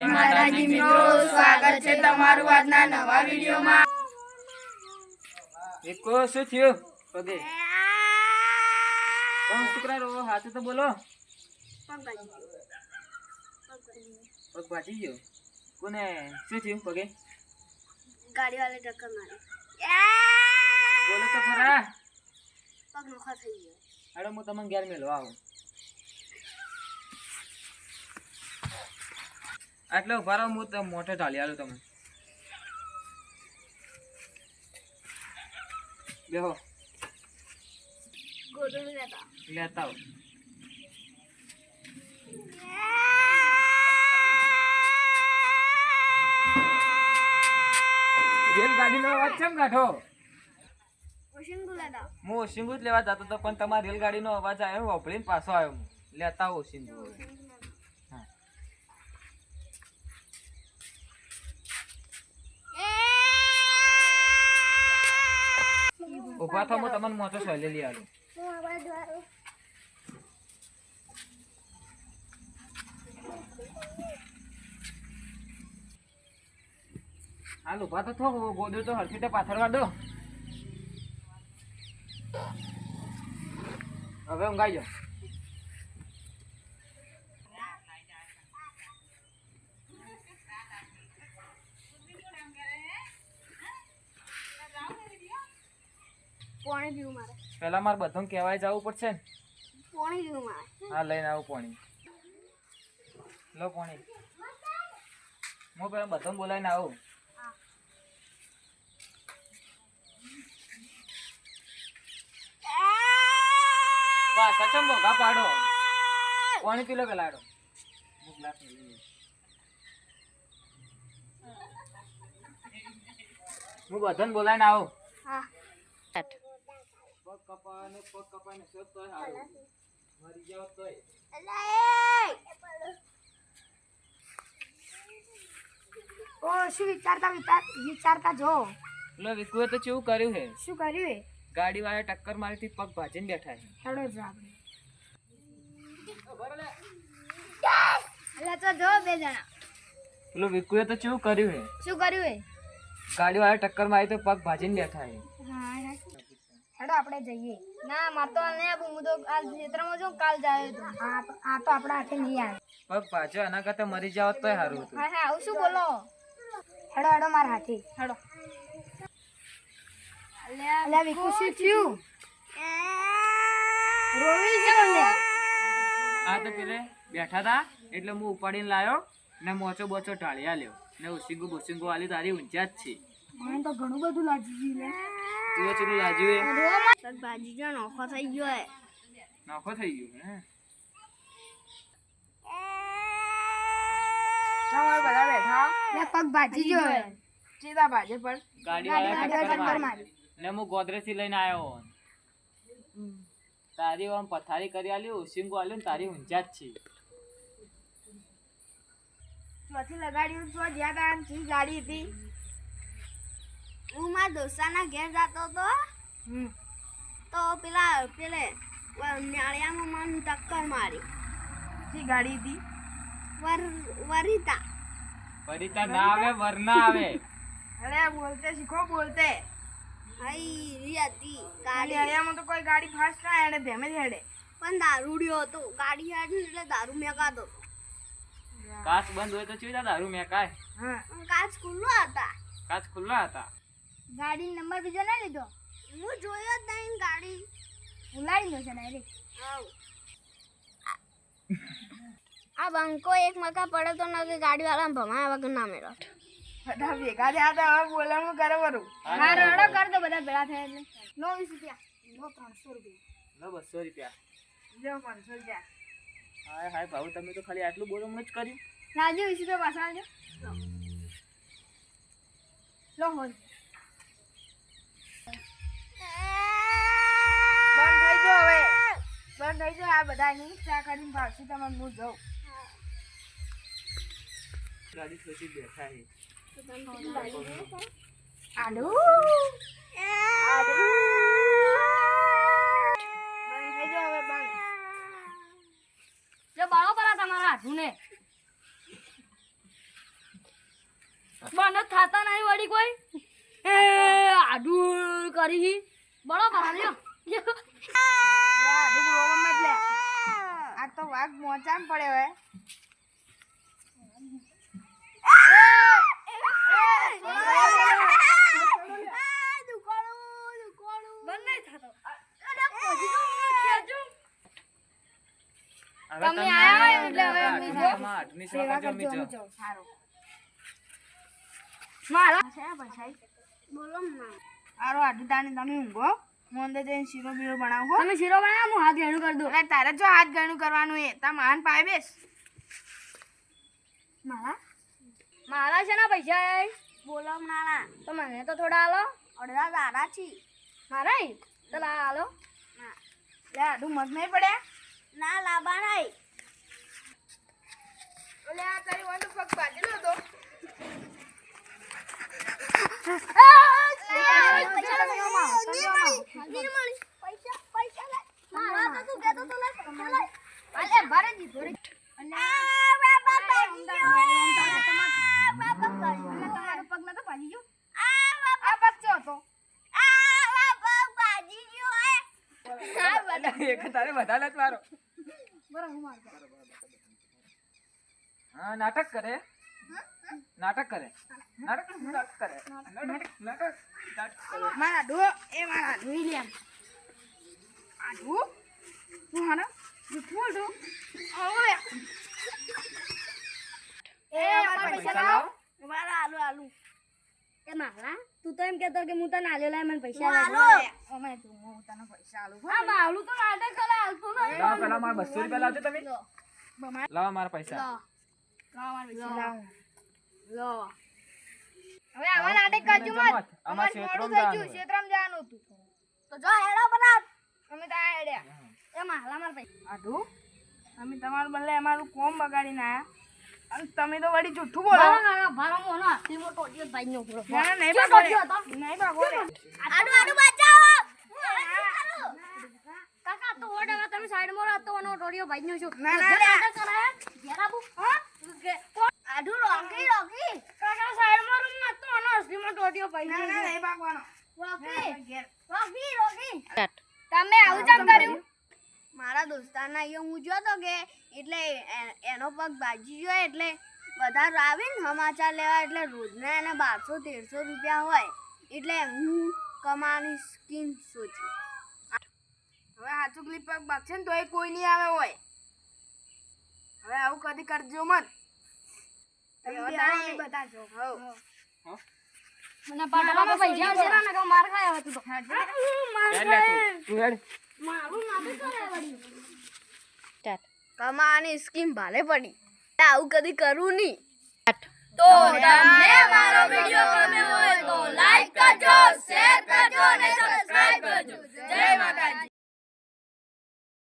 માતાજી મિત્રો, સ્વાગત છે તમારું આજના નવા વિડિયોમાં. એકો શું થયું પગે કોણ છોકરા રો હાથ તો બોલો. પગ ભાજી ગયો. કોને શું થયું પગે? ગાડી વાળે ટક્કર મારી. બોલો તો ખરા. પગ નોખા થઈ ગયો. હાડો હું તમને ઘેર મેળવા આવું. આટલો ઉભા રહો, હું તો મોટો ચાલી આલું તમે બેહો. ગોદડું લેતા આવો. રેલગાડીનો અવાજ કેમ કાઢો? હું ઓશિંગુ જ લેવા જતો હતો, પણ તમારી રેલગાડીનો અવાજ આવ્યો, વાપરીને પાછો આવ્યો. હું લેતા આવો ઓશિંગુ. ઉભા થો, હું તમને મોટો સોલે લઈ આવું. હાલ ઉભા તો થો, ગોદડું તો હરખી તો પાથરવા દો. હવે ઊંઘાઈ જાઓ. પાણી પીવું મારે. પેલા મારે બધું કહેવાય જવું પડશે ને. પાણી પીવું મારે. હા લઈને આવું પાણી. લો પાણી. હું પેલા બધું બોલાવીને આવું. પાછા ચમ મોઘા પાડો. પાણી પી લો પેલા આડો. હું બધાને બોલાવીને આવું. હા. પગ કપાને સત તોય હારું. મરી જાવ તોય. ઓ શું વિચારતા જો. લો વિકુએ તો કેવું કર્યું હે? શું કર્યું હે? ગાડી વાળા ટક્કર મારીથી પગ ભાજીને બેઠા છે. હેડો જો આપણે. એટલે તો જો બે જણા. પેલો વિકુએ તો કેવું કર્યું હે? શું કર્યું હે? ગાડી વાળા ટક્કર મારી તો પગ ભાજીને બેઠા છે. હા હેડો આપણે જઈએ. ના માર તો ને હું તો કાલ ક્ષેત્રમાં જો કાલ જાય તો. આ તો આપણા હાથે નહીં આવે. પગ ભાજો એના કરતા મરી જાવ તોય સારું હતું. હા આવું શું બોલો. હેડો મારા હાથે હેડો. અલ્યા વિકુ શું થયું? રોવી છે ને. આ તો પેલે બેઠા હતા એટલે હું ઉપાડીને લાયો ને મોચો બોચો ટાળી આલ્યો ને ઉસિંગુ આલી તારી ઊંચા જ છે. મને તો ઘણું બધું લાગી ગયું લે. તું ચેલું લાજ્યું હે? ભાજી જો નોખો થઈ ગયો હે. નોખો થઈ ગયો હે? ચાલો બધા બેઠા. લે પગ ભાજી ગયો હે. સીધા ભાજે પણ ગાડી વાળા ટક્કર મારી ને હું ગોદરેજ થી લઈને આવ્યો. તારી આમ પથારી કરી આલી, ઉસિંગુ આલ્યું ને તારી ઊંચા જ છે. ચોથી લગાડ્યું તો જ્યાં તા ચી ગાડી હતી. હું મારા દોસ્તાના ઘેર જતો હતો તો પેલે ન્યાળિયામાં મને ટક્કર મારી. ચી ગાડી હતી? વરિતા ના આવે, વરના આવે. અરે બોલતે શીખો બોલતે. હઈ હતી ગાડી. ન્યાળિયામાં તો કોઈ ગાડી ફાસ્ટ ના હેડે, ધેમે જ હેડે. પણ દારૂડિયો હતો. ગાડી હેડી એટલે દારૂ મેકાતો હતો. કાચ બંધ હોય તો ચીડા દારૂ મેકાય. હા કાચ ખુલ્લા હતા. કાચ ખુલ્લા હતા. ગાડી નંબર બીજો ના લીધો? હું જોયો જ નહીં. ગાડી ઉલાડી લો છે ડાયરેક્ટ. આ બંકો એક મકા પડે તો નકે ગાડી વાળા ભમાયા વગર ના મેળો. બધા ભેગા થયા તો હવે બોલવાનું કરે વરું. હા રડો કર દો બધા ભેગા થયા એટલે. લો 20 રૂપિયા. લો 500 રૂપિયા. લો 200 રૂપિયા. લો 500 રૂપિયા. હાય ભાऊ, તમે તો ખાલી આટલું બોલવાનું જ કર્યું. લાજો 20 રૂપિયા પાછા આવજો. લો હોલ. બંધ થઈ ગયો હવે. બંધ થઈ ગયો. આ બધા ની ચા કરીને ભાવસી તમે હું જાઉં. ગાડી સોચી બેઠા છે. આલુ જો બાળો પેલા તમારા હાથું ને મને થાતા નહીં વળી કોઈ એ આડું કરી બરાબર હાલ્યો આ તો વાઘ મોચામ પડ્યો હે હવે તમે આયા હોય એટલે હવે અમે જો. આઠમી સેવા કરજો અમે જો. મારા બોલો આરો આડું તાણી તમે ઊંઘો હું અંદર જઈને શીરો બીરો બનાવો તમે શીરો બનાવો હું હાથ ગેણું કરી દઉં એટલે તારે જો હાથ ગણું કરવાનું એ તા માન પાય બેસ મારા છે ના પૈસા બોલો નાના તો મને તો થોડા હાલો અડધા દાડા છી મારા તો લા હાલો લે આડું મગ નહીં પડ્યા ના લાબા નહીં ઓલે આ તારી વાંધો પગ બાજેલો હતો એક તારે વધારે જ મારો હા નાટક કરે નાટક કરે નાટક કરે નાટક મારા ડો એ મારા ધોઈ લે આડું તું હાના જૂઠું આડું ઓય એ મારા પૈસા લાવ મારા આલુ આલુ એ મારા તું તો એમ કહેતો કે હું તને આલ્યો લાય મને પૈસા આલુ લાવ અમે તું હું તને પૈસા આલુ આ માવલું તો નાટક કરે હાલતું નહીં લાવો પેલા મારા 200 રૂપિયા લાવજો તમે લાવો મારા પૈસા લાવ મારા પૈસા લાવ લો હવે આવા નાટક કરજો મત અમાર અમાર ક્ષેત્રમાં મોડું થઈ જવાનું ગયું ક્ષેત્રમાં જવાનું હતું તો જો હેડો બનાવ અમે તો આ હેડ્યા એ મારા મારા પૈસા આડું અમે તમારું બદલે અમારું કોમ બગાડીને આયા અને તમે તો વળી જૂઠું બોલો ભારો મોનો હાથી મોટો જે ભાઈ નો પૂરો ના નહીં ક્યાં ભાગો પહોંચ્યો હતો? નહીં ભાગો રે આડું આડું બચાવો કાકા તો ઓડા તમે સાઈડ માં રહો તો ઓનો ટોડિયો ભાઈ નો છું ના, ના, ના. નાટક કરે ઘેરાબુ હા આડું રોકી રોકી કાકા સાઈડ માં રૂમ માં તો ઓનો અસલી માં ટોડિયો ભાઈ ના નો ના નહીં ભાગવાનો રોકી ઘેર રોકી રોકી તમે આવું ચમ કર્યું મારા દોસ્તારના અહીંયા હું જોતો કે એટલે એનો પગ ભાજી ગયો એટલે બધા આવે ને સમાચાર લેવા એટલે રોજના એને 1200-1300 રૂપિયા હોય એટલે હું કમાવાની સ્કીમ સોચી હવે હાચું ક્લિપ પગ ભાગશે ને તોય કોઈ નહીં આવે હોય હવે આવું કદી કરજો મત તમે બતાવો બતાજો હો મને પાટવામાં પૈસા આવશે ને કે માર ખાય હવે તું તો હેડ લે તું હેડ મારું નામે કરે વળી કમાવાની સ્કીમ ભાલે પડી આવું કદી કરું નહીં તો તમને મારો વિડિયો ગમ્યો હોય